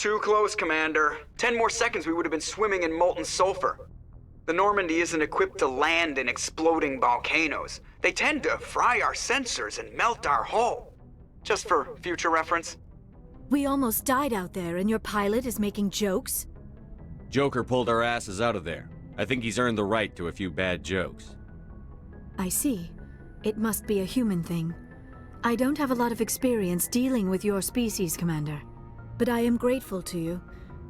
Too close, Commander. 10 more seconds we would have been swimming in molten sulfur. The Normandy isn't equipped to land in exploding volcanoes. They tend to fry our sensors and melt our hull. Just for future reference. We almost died out there and your pilot is making jokes? Joker pulled our asses out of there. I think he's earned the right to a few bad jokes. I see. It must be a human thing. I don't have a lot of experience dealing with your species, Commander. But I am grateful to you.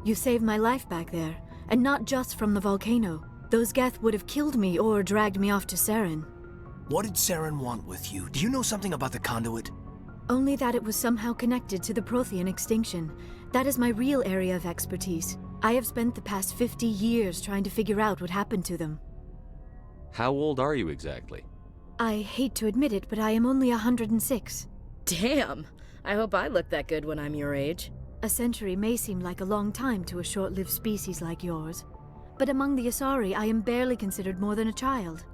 You saved my life back there, and not just from the volcano. Those Geth would have killed me or dragged me off to Saren. What did Saren want with you? Do you know something about the conduit? Only that it was somehow connected to the Prothean extinction. That is my real area of expertise. I have spent the past 50 years trying to figure out what happened to them. How old are you exactly? I hate to admit it, but I am only 106. Damn! I hope I look that good when I'm your age. A century may seem like a long time to a short-lived species like yours, but among the Asari I am barely considered more than a child.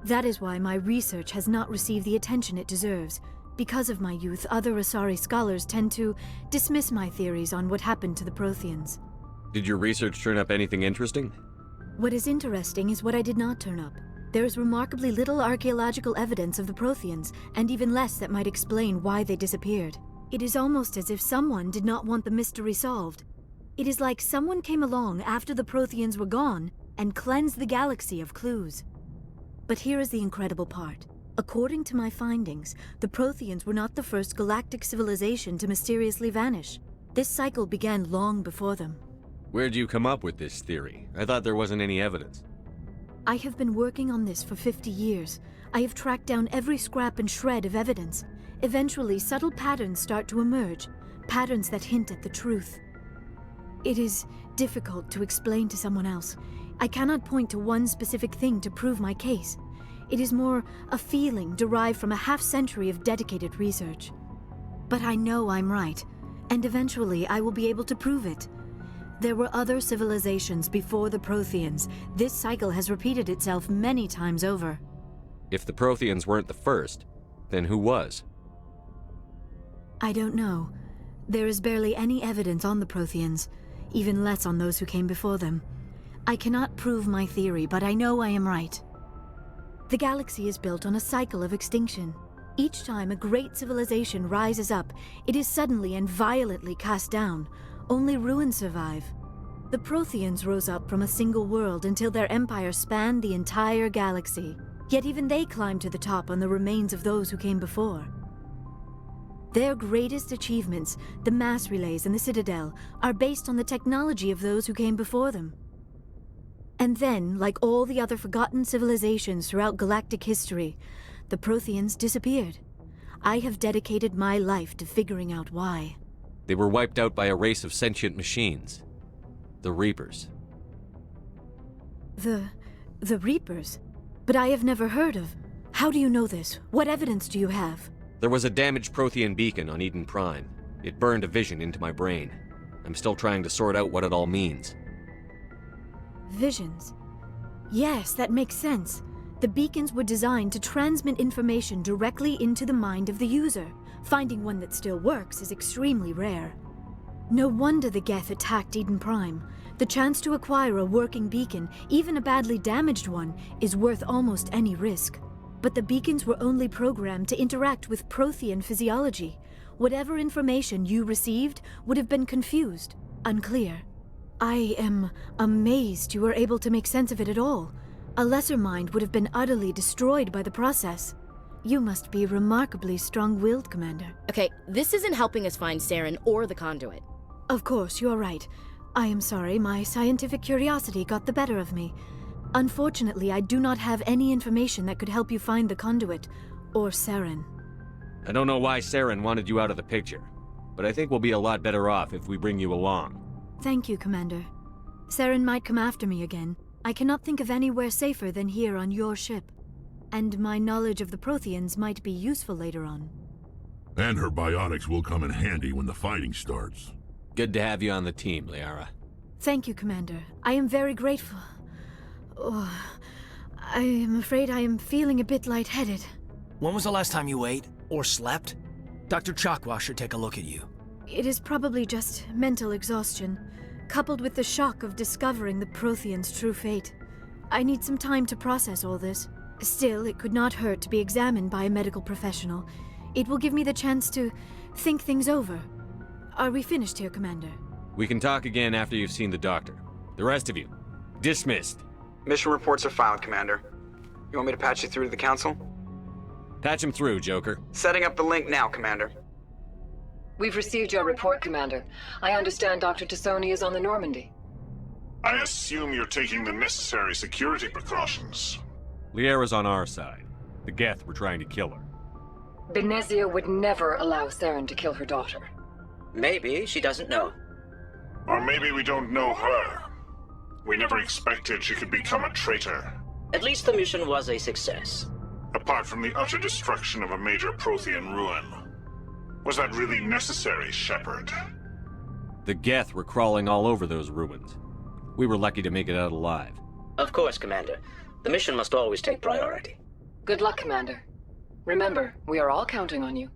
That is why my research has not received the attention it deserves. Because of my youth, other Asari scholars tend to dismiss my theories on what happened to the Protheans. Did your research turn up anything interesting? What is interesting is what I did not turn up. There is remarkably little archaeological evidence of the Protheans, and even less that might explain why they disappeared. It is almost as if someone did not want the mystery solved. It is like someone came along after the Protheans were gone and cleansed the galaxy of clues. But here is the incredible part. According to my findings, the Protheans were not the first galactic civilization to mysteriously vanish. This cycle began long before them. Where'd you come up with this theory? I thought there wasn't any evidence. I have been working on this for 50 years. I have tracked down every scrap and shred of evidence. Eventually, subtle patterns start to emerge, patterns that hint at the truth. It is difficult to explain to someone else. I cannot point to one specific thing to prove my case. It is more a feeling derived from a half-century of dedicated research. But I know I'm right, and eventually I will be able to prove it. There were other civilizations before the Protheans. This cycle has repeated itself many times over. If the Protheans weren't the first, then who was? I don't know. There is barely any evidence on the Protheans, even less on those who came before them. I cannot prove my theory, but I know I am right. The galaxy is built on a cycle of extinction. Each time a great civilization rises up, it is suddenly and violently cast down. Only ruins survive. The Protheans rose up from a single world until their empire spanned the entire galaxy. Yet even they climbed to the top on the remains of those who came before. Their greatest achievements, the mass relays and the Citadel, are based on the technology of those who came before them. And then, like all the other forgotten civilizations throughout galactic history, the Protheans disappeared. I have dedicated my life to figuring out why. They were wiped out by a race of sentient machines. The Reapers. The Reapers? But I have never heard of. How do you know this? What evidence do you have? There was a damaged Prothean beacon on Eden Prime. It burned a vision into my brain. I'm still trying to sort out what it all means. Visions. Yes, that makes sense. The beacons were designed to transmit information directly into the mind of the user. Finding one that still works is extremely rare. No wonder the Geth attacked Eden Prime. The chance to acquire a working beacon, even a badly damaged one, is worth almost any risk. But the beacons were only programmed to interact with Prothean physiology. Whatever information you received would have been confused, unclear. I am amazed you were able to make sense of it at all. A lesser mind would have been utterly destroyed by the process. You must be remarkably strong-willed, Commander. Okay, this isn't helping us find Saren or the conduit. Of course, you are right. I am sorry, my scientific curiosity got the better of me. Unfortunately, I do not have any information that could help you find the conduit, or Saren. I don't know why Saren wanted you out of the picture, but I think we'll be a lot better off if we bring you along. Thank you, Commander. Saren might come after me again. I cannot think of anywhere safer than here on your ship. And my knowledge of the Protheans might be useful later on. And her biotics will come in handy when the fighting starts. Good to have you on the team, Liara. Thank you, Commander. I am very grateful. Oh, I am afraid I am feeling a bit lightheaded. When was the last time you ate? Or slept? Dr. Chakwa should take a look at you. It is probably just mental exhaustion, coupled with the shock of discovering the Protheans' true fate. I need some time to process all this. Still, it could not hurt to be examined by a medical professional. It will give me the chance to think things over. Are we finished here, Commander? We can talk again after you've seen the doctor. The rest of you, dismissed. Mission reports are filed, Commander. You want me to patch you through to the Council? Patch him through, Joker. Setting up the link now, Commander. We've received your report, Commander. I understand Dr. Tassoni is on the Normandy. I assume you're taking the necessary security precautions. Liara's on our side. The Geth were trying to kill her. Benezia would never allow Saren to kill her daughter. Maybe she doesn't know. Or maybe we don't know her. We never expected she could become a traitor. At least the mission was a success. Apart from the utter destruction of a major Prothean ruin. Was that really necessary, Shepard? The Geth were crawling all over those ruins. We were lucky to make it out alive. Of course, Commander. The mission must always take priority. Good luck, Commander. Remember, we are all counting on you.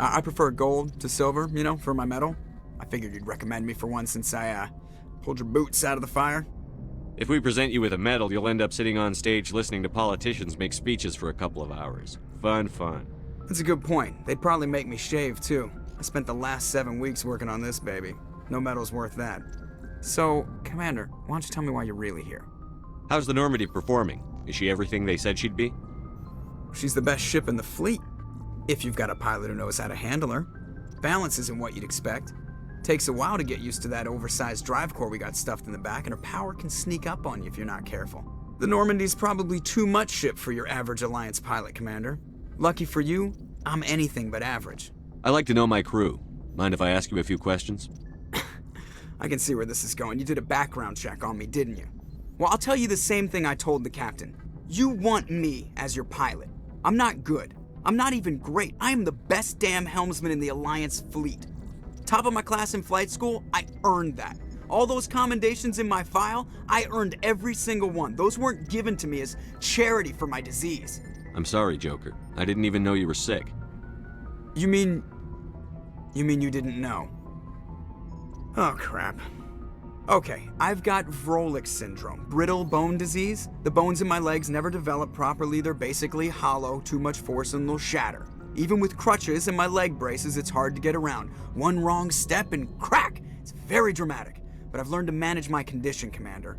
I prefer gold to silver, you know, for my medal. I figured you'd recommend me for one since I, pulled your boots out of the fire. If we present you with a medal, you'll end up sitting on stage listening to politicians make speeches for a couple of hours. Fun. That's a good point. They'd probably make me shave, too. I spent the last 7 weeks working on this baby. No medal's worth that. So, Commander, why don't you tell me why you're really here? How's the Normandy performing? Is she everything they said she'd be? She's the best ship in the fleet. If you've got a pilot who knows how to handle her. Balance isn't what you'd expect. Takes a while to get used to that oversized drive core we got stuffed in the back, and her power can sneak up on you if you're not careful. The Normandy's probably too much ship for your average Alliance pilot, Commander. Lucky for you, I'm anything but average. I like to know my crew. Mind if I ask you a few questions? I can see where this is going. You did a background check on me, didn't you? Well, I'll tell you the same thing I told the captain. You want me as your pilot. I'm not good. I'm not even great. I am the best damn helmsman in the Alliance fleet. Top of my class in flight school, I earned that. All those commendations in my file, I earned every single one. Those weren't given to me as charity for my disease. I'm sorry, Joker. I didn't even know you were sick. You mean you didn't know? Oh, crap. Okay, I've got Vrolik syndrome, brittle bone disease. The bones in my legs never develop properly. They're basically hollow, too much force and they'll shatter. Even with crutches and my leg braces, it's hard to get around. One wrong step and crack! It's very dramatic, but I've learned to manage my condition, Commander.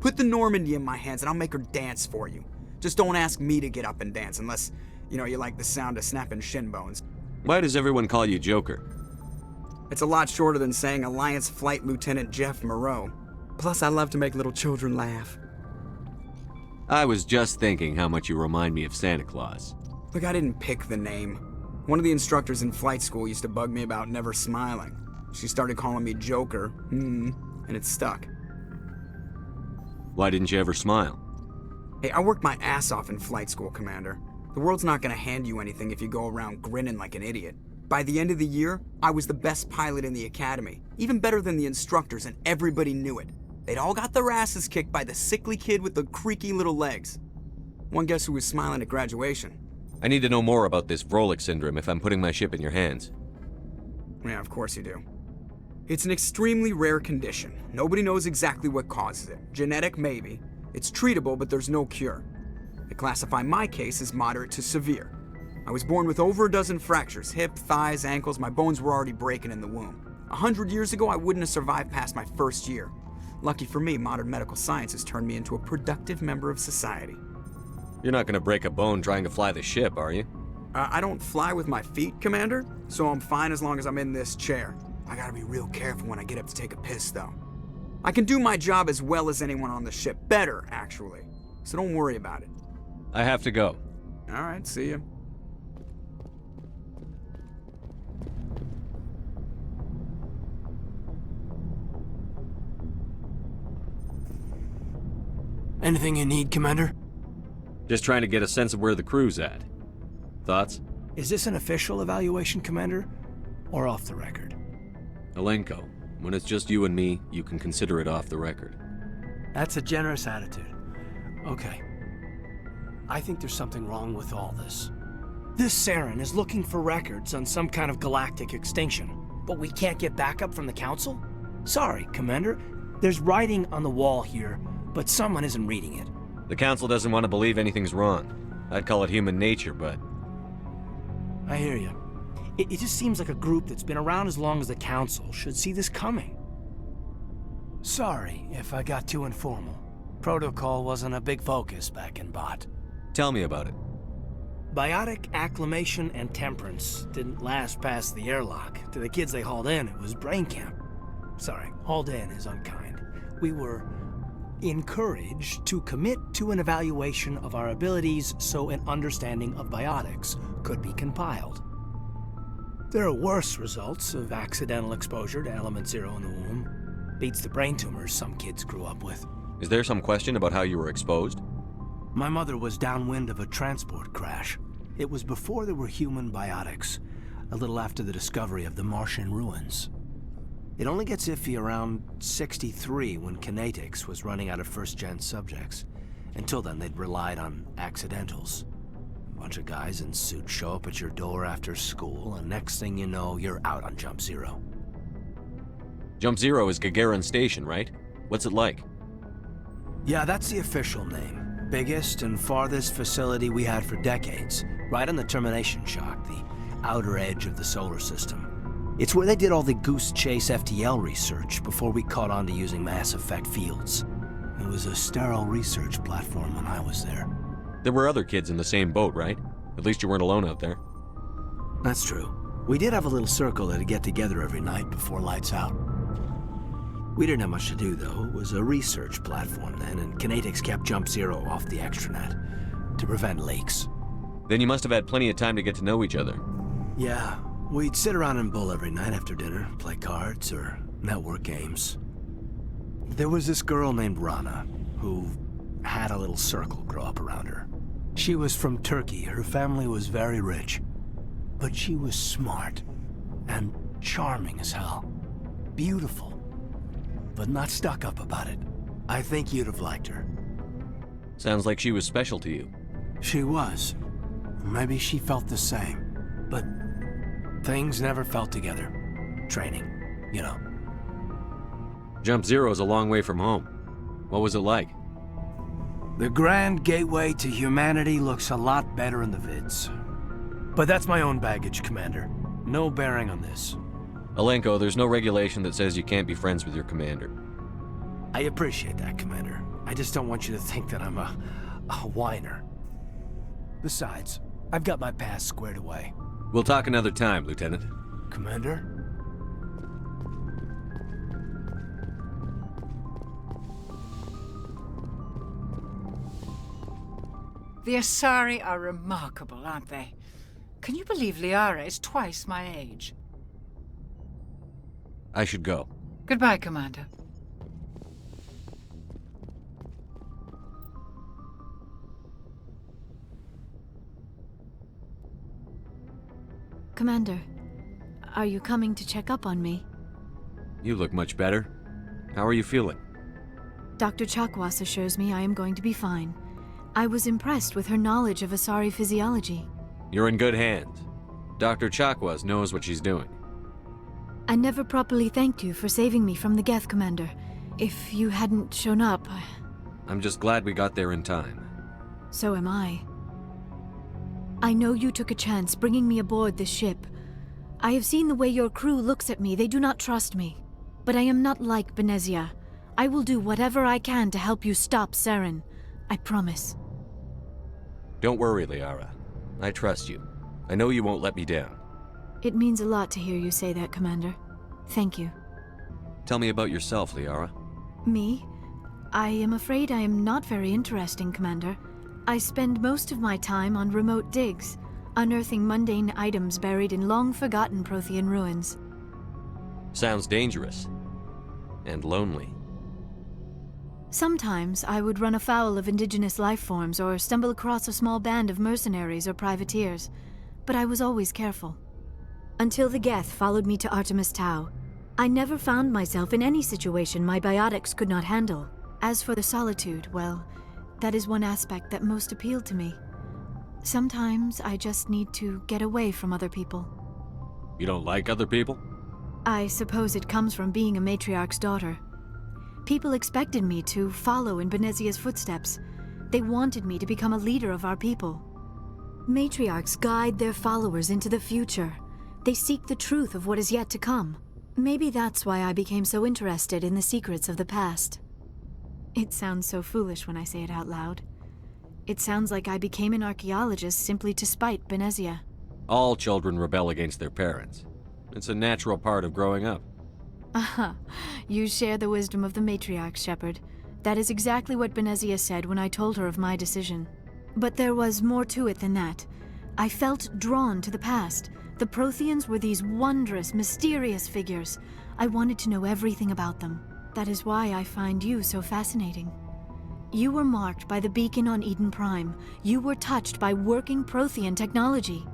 Put the Normandy in my hands and I'll make her dance for you. Just don't ask me to get up and dance unless, you like the sound of snapping shin bones. Why does everyone call you Joker? It's a lot shorter than saying Alliance Flight Lieutenant Jeff Moreau. Plus, I love to make little children laugh. I was just thinking how much you remind me of Santa Claus. Look, I didn't pick the name. One of the instructors in flight school used to bug me about never smiling. She started calling me Joker, and it stuck. Why didn't you ever smile? Hey, I worked my ass off in flight school, Commander. The world's not gonna hand you anything if you go around grinning like an idiot. By the end of the year, I was the best pilot in the academy, even better than the instructors, and everybody knew it. They'd all got their asses kicked by the sickly kid with the creaky little legs. One guess who was smiling at graduation? I need to know more about this Vrolik syndrome if I'm putting my ship in your hands. Yeah, of course you do. It's an extremely rare condition. Nobody knows exactly what causes it. Genetic, maybe. It's treatable, but there's no cure. They classify my case as moderate to severe. I was born with over a dozen fractures, hip, thighs, ankles. My bones were already breaking in the womb. 100 years ago, I wouldn't have survived past my first year. Lucky for me, modern medical science has turned me into a productive member of society. You're not gonna break a bone trying to fly the ship, are you? I don't fly with my feet, Commander, so I'm fine as long as I'm in this chair. I gotta be real careful when I get up to take a piss, though. I can do my job as well as anyone on the ship. Better, actually. So don't worry about it. I have to go. All right, see ya. Anything you need, Commander? Just trying to get a sense of where the crew's at. Thoughts? Is this an official evaluation, Commander? Or off the record? Alenko, when it's just you and me, you can consider it off the record. That's a generous attitude. Okay. I think there's something wrong with all this. This Saren is looking for records on some kind of galactic extinction, but we can't get backup from the Council? Sorry, Commander. There's writing on the wall here, but someone isn't reading it. The Council doesn't want to believe anything's wrong. I'd call it human nature, but... I hear you. It just seems like a group that's been around as long as the Council should see this coming. Sorry if I got too informal. Protocol wasn't a big focus back in Bot. Tell me about it. Biotic acclimation and temperance didn't last past the airlock. To the kids they hauled in, it was brain camp. Sorry, hauled in is unkind. We were encouraged to commit to an evaluation of our abilities so an understanding of biotics could be compiled. There are worse results of accidental exposure to Element Zero in the womb. Beats the brain tumors some kids grew up with. Is there some question about how you were exposed? My mother was downwind of a transport crash. It was before there were human biotics, a little after the discovery of the Martian ruins. It only gets iffy around 63 when Kinetics was running out of first-gen subjects. Until then, they'd relied on accidentals. A bunch of guys in suits show up at your door after school, and next thing you know, you're out on Jump Zero. Jump Zero is Gagarin Station, right? What's it like? Yeah, that's the official name. Biggest and farthest facility we had for decades. Right on the termination shock, the outer edge of the solar system. It's where they did all the Goose Chase FTL research before we caught on to using mass effect fields. It was a sterile research platform when I was there. There were other kids in the same boat, right? At least you weren't alone out there. That's true. We did have a little circle that'd get together every night before lights out. We didn't have much to do, though. It was a research platform then, and Kinetics kept Jump Zero off the extranet to prevent leaks. Then you must have had plenty of time to get to know each other. Yeah, we'd sit around and bull every night after dinner, play cards or network games. There was this girl named Rana, who had a little circle grow up around her. She was from Turkey. Her family was very rich. But she was smart and charming as hell. Beautiful. But not stuck up about it. I think you'd have liked her. Sounds like she was special to you. She was. Maybe she felt the same. But things never felt together. Training, you know. Jump Zero's a long way from home. What was it like? The Grand Gateway to Humanity looks a lot better in the vids. But that's my own baggage, Commander. No bearing on this. Alenko, there's no regulation that says you can't be friends with your commander. I appreciate that, Commander. I just don't want you to think that I'm a whiner. Besides, I've got my past squared away. We'll talk another time, Lieutenant. Commander? The Asari are remarkable, aren't they? Can you believe Liara is twice my age? I should go. Goodbye, Commander. Commander, are you coming to check up on me? You look much better. How are you feeling? Dr. Chakwas assures me I am going to be fine. I was impressed with her knowledge of Asari physiology. You're in good hands. Dr. Chakwas knows what she's doing. I never properly thanked you for saving me from the Geth, Commander. If you hadn't shown up, I'm just glad we got there in time. So am I. I know you took a chance bringing me aboard this ship. I have seen the way your crew looks at me. They do not trust me. But I am not like Benezia. I will do whatever I can to help you stop Saren. I promise. Don't worry, Liara. I trust you. I know you won't let me down. It means a lot to hear you say that, Commander. Thank you. Tell me about yourself, Liara. Me? I am afraid I am not very interesting, Commander. I spend most of my time on remote digs, unearthing mundane items buried in long-forgotten Prothean ruins. Sounds dangerous. And lonely. Sometimes I would run afoul of indigenous life forms or stumble across a small band of mercenaries or privateers, but I was always careful. Until the Geth followed me to Artemis Tau, I never found myself in any situation my biotics could not handle. As for the solitude, well, that is one aspect that most appealed to me. Sometimes I just need to get away from other people. You don't like other people? I suppose it comes from being a matriarch's daughter. People expected me to follow in Benezia's footsteps. They wanted me to become a leader of our people. Matriarchs guide their followers into the future. They seek the truth of what is yet to come. Maybe that's why I became so interested in the secrets of the past. It sounds so foolish when I say it out loud. It sounds like I became an archaeologist simply to spite Benezia. All children rebel against their parents. It's a natural part of growing up. Aha, you share the wisdom of the matriarch, Shepard. That is exactly what Benezia said when I told her of my decision. But there was more to it than that. I felt drawn to the past. The Protheans were these wondrous, mysterious figures. I wanted to know everything about them. That is why I find you so fascinating. You were marked by the beacon on Eden Prime. You were touched by working Prothean technology.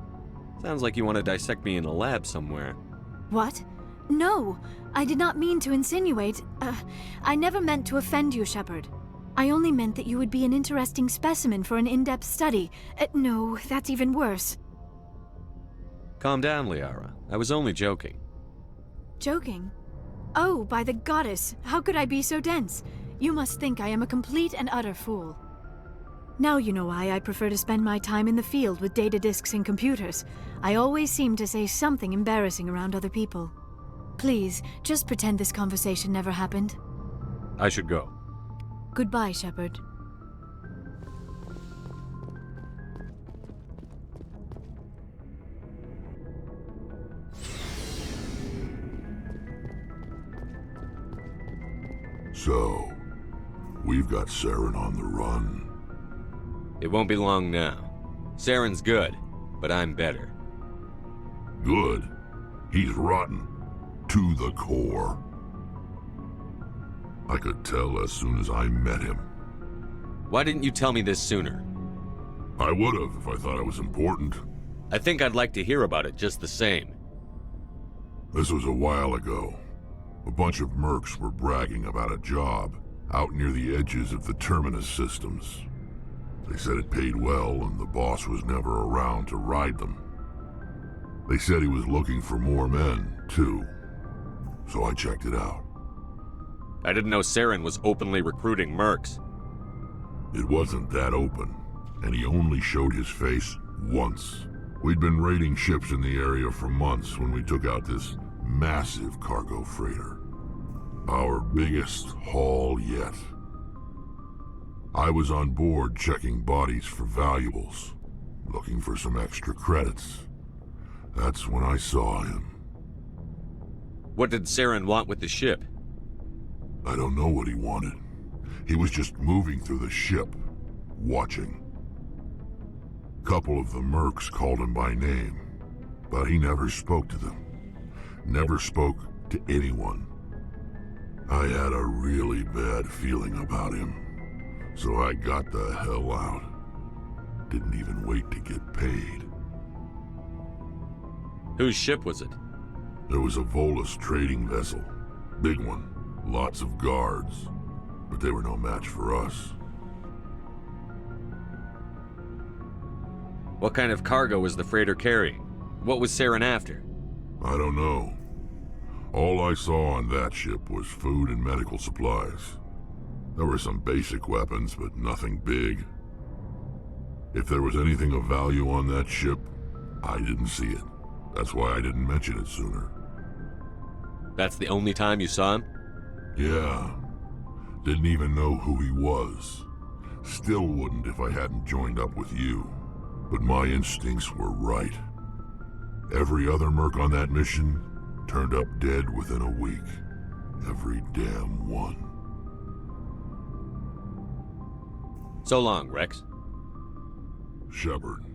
Sounds like you want to dissect me in a lab somewhere. What? No, I did not mean to insinuate. I never meant to offend you, Shepard. I only meant that you would be an interesting specimen for an in-depth study. No, that's even worse. Calm down, Liara. I was only joking. Joking? Oh, by the goddess, how could I be so dense? You must think I am a complete and utter fool. Now you know why I prefer to spend my time in the field with data disks and computers. I always seem to say something embarrassing around other people. Please, just pretend this conversation never happened. I should go. Goodbye, Shepard. So, we've got Saren on the run. It won't be long now. Saren's good, but I'm better. Good? He's rotten. To the core. I could tell as soon as I met him. Why didn't you tell me this sooner? I would've if I thought it was important. I think I'd like to hear about it just the same. This was a while ago. A bunch of mercs were bragging about a job out near the edges of the Terminus systems. They said it paid well and the boss was never around to ride them. They said he was looking for more men, too. So I checked it out. I didn't know Saren was openly recruiting mercs. It wasn't that open, and he only showed his face once. We'd been raiding ships in the area for months when we took out this massive cargo freighter. Our biggest haul yet. I was on board checking bodies for valuables, looking for some extra credits. That's when I saw him. What did Saren want with the ship? I don't know what he wanted. He was just moving through the ship, watching. Couple of the mercs called him by name, but he never spoke to them. Never spoke to anyone. I had a really bad feeling about him, so I got the hell out. Didn't even wait to get paid. Whose ship was it? There was a Volus trading vessel. Big one. Lots of guards. But they were no match for us. What kind of cargo was the freighter carrying? What was Saren after? I don't know. All I saw on that ship was food and medical supplies. There were some basic weapons, but nothing big. If there was anything of value on that ship, I didn't see it. That's why I didn't mention it sooner. That's the only time you saw him? Yeah. Didn't even know who he was. Still wouldn't if I hadn't joined up with you. But my instincts were right. Every other merc on that mission turned up dead within a week. Every damn one. So long, Rex. Shepard.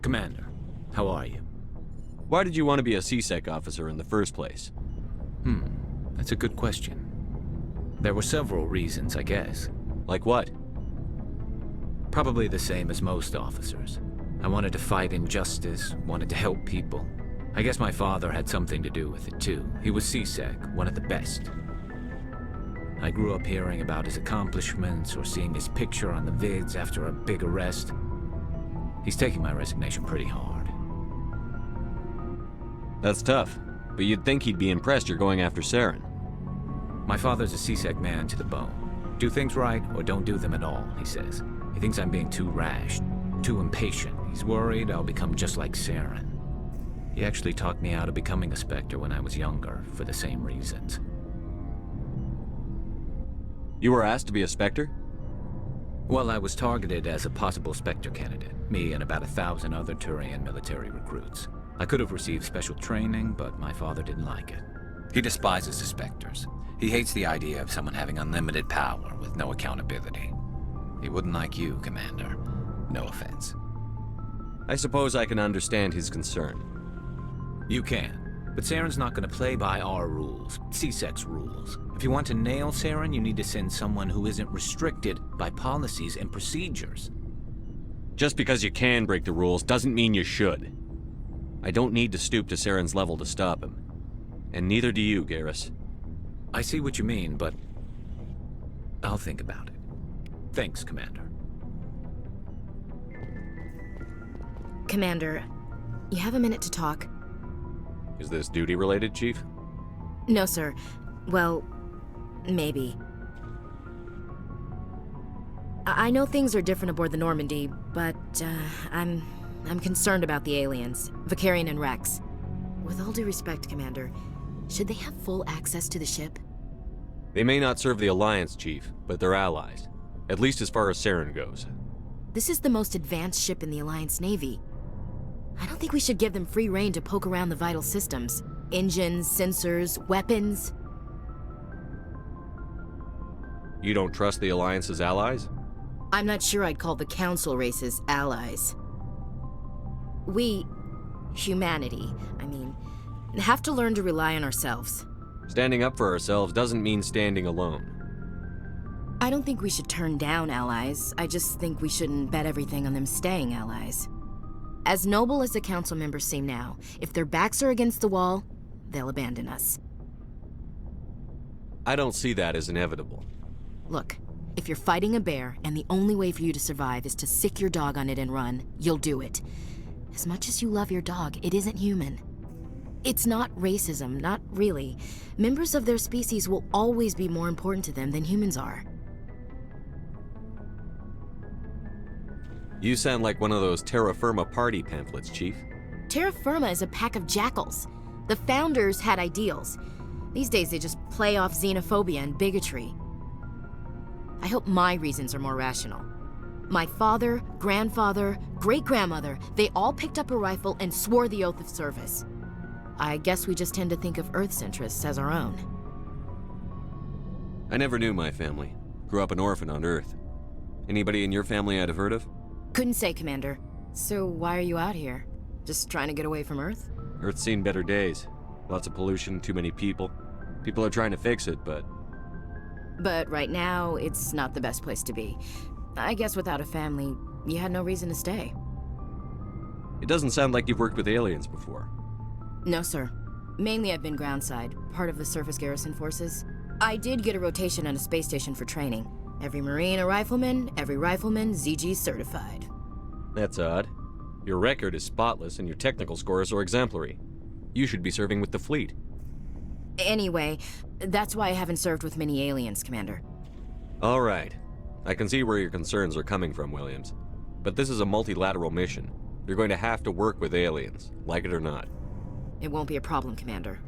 Commander, how are you? Why did you want to be a C-Sec officer in the first place? That's a good question. There were several reasons, I guess. Like what? Probably the same as most officers. I wanted to fight injustice, wanted to help people. I guess my father had something to do with it too. He was C-Sec, one of the best. I grew up hearing about his accomplishments or seeing his picture on the vids after a big arrest. He's taking my resignation pretty hard. That's tough, but you'd think he'd be impressed you're going after Saren. My father's a C-Sec man to the bone. Do things right or don't do them at all, he says. He thinks I'm being too rash, too impatient. He's worried I'll become just like Saren. He actually talked me out of becoming a Spectre when I was younger, for the same reasons. You were asked to be a Spectre? Well, I was targeted as a possible Spectre candidate. Me and about 1,000 other Turian military recruits. I could have received special training, but my father didn't like it. He despises the Spectres. He hates the idea of someone having unlimited power with no accountability. He wouldn't like you, Commander. No offense. I suppose I can understand his concern. You can, but Saren's not going to play by our rules, C-Sec's rules. If you want to nail Saren, you need to send someone who isn't restricted by policies and procedures. Just because you can break the rules doesn't mean you should. I don't need to stoop to Saren's level to stop him. And neither do you, Garrus. I see what you mean, but I'll think about it. Thanks, Commander. Commander, you have a minute to talk? Is this duty-related, Chief? No, sir. Well, maybe. I know things are different aboard the Normandy, but I'm concerned about the aliens, Vakarian and Rex. With all due respect, Commander, should they have full access to the ship? They may not serve the Alliance, Chief, but they're allies. At least as far as Saren goes. This is the most advanced ship in the Alliance Navy. I don't think we should give them free rein to poke around the vital systems. Engines, sensors, weapons. You don't trust the Alliance's allies? I'm not sure I'd call the Council races allies. We, humanity, have to learn to rely on ourselves. Standing up for ourselves doesn't mean standing alone. I don't think we should turn down allies. I just think we shouldn't bet everything on them staying allies. As noble as the Council members seem now, if their backs are against the wall, they'll abandon us. I don't see that as inevitable. Look, if you're fighting a bear and the only way for you to survive is to sick your dog on it and run, you'll do it. As much as you love your dog, it isn't human. It's not racism, not really. Members of their species will always be more important to them than humans are. You sound like one of those Terra Firma party pamphlets, Chief. Terra Firma is a pack of jackals. The founders had ideals. These days they just play off xenophobia and bigotry. I hope my reasons are more rational. My father, grandfather, great-grandmother, they all picked up a rifle and swore the oath of service. I guess we just tend to think of Earth's interests as our own. I never knew my family. Grew up an orphan on Earth. Anybody in your family I'd have heard of? Couldn't say, Commander. So why are you out here? Just trying to get away from Earth? Earth's seen better days. Lots of pollution, too many people. People are trying to fix it, but... But right now, it's not the best place to be. I guess without a family, you had no reason to stay. It doesn't sound like you've worked with aliens before. No, sir. Mainly I've been groundside, part of the surface garrison forces. I did get a rotation on a space station for training. Every Marine a rifleman, every rifleman ZG certified. That's odd. Your record is spotless and your technical scores are exemplary. You should be serving with the fleet. Anyway, that's why I haven't served with many aliens, Commander. All right. I can see where your concerns are coming from, Williams. But this is a multilateral mission. You're going to have to work with aliens, like it or not. It won't be a problem, Commander.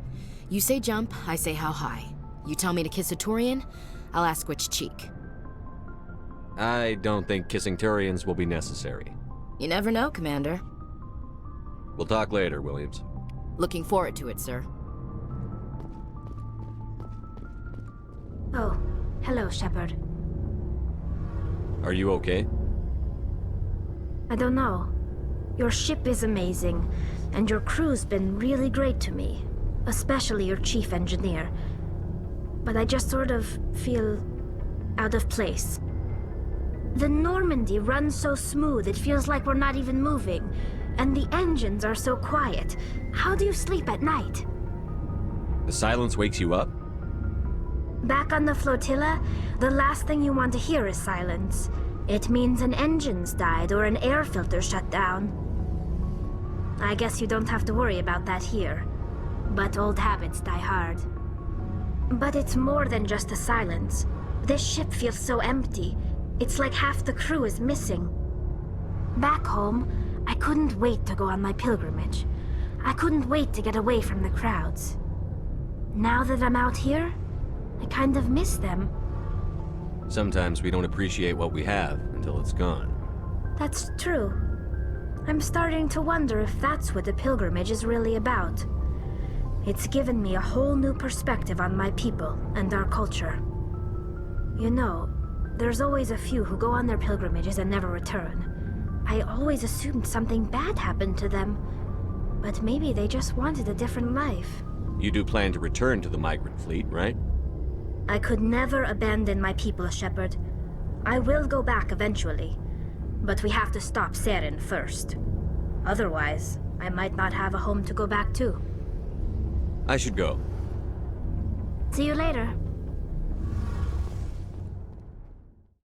You say jump, I say how high. You tell me to kiss a Turian, I'll ask which cheek. I don't think kissing Turians will be necessary. You never know, Commander. We'll talk later, Williams. Looking forward to it, sir. Oh, hello, Shepard. Are you okay? I don't know. Your ship is amazing, and your crew's been really great to me, especially your chief engineer. But I just sort of feel out of place. The Normandy runs so smooth, it feels like we're not even moving. And the engines are so quiet. How do you sleep at night? The silence wakes you up? Back on the flotilla, the last thing you want to hear is silence. It means an engine's died or an air filter shut down. I guess you don't have to worry about that here. But old habits die hard. But it's more than just the silence. This ship feels so empty. It's like half the crew is missing. Back home, I couldn't wait to go on my pilgrimage. I couldn't wait to get away from the crowds. Now that I'm out here, I kind of miss them. Sometimes we don't appreciate what we have until it's gone. That's true. I'm starting to wonder if that's what the pilgrimage is really about. It's given me a whole new perspective on my people and our culture. You know, there's always a few who go on their pilgrimages and never return. I always assumed something bad happened to them, but maybe they just wanted a different life. You do plan to return to the migrant fleet, right? I could never abandon my people, Shepard. I will go back eventually, but we have to stop Saren first. Otherwise, I might not have a home to go back to. I should go. See you later.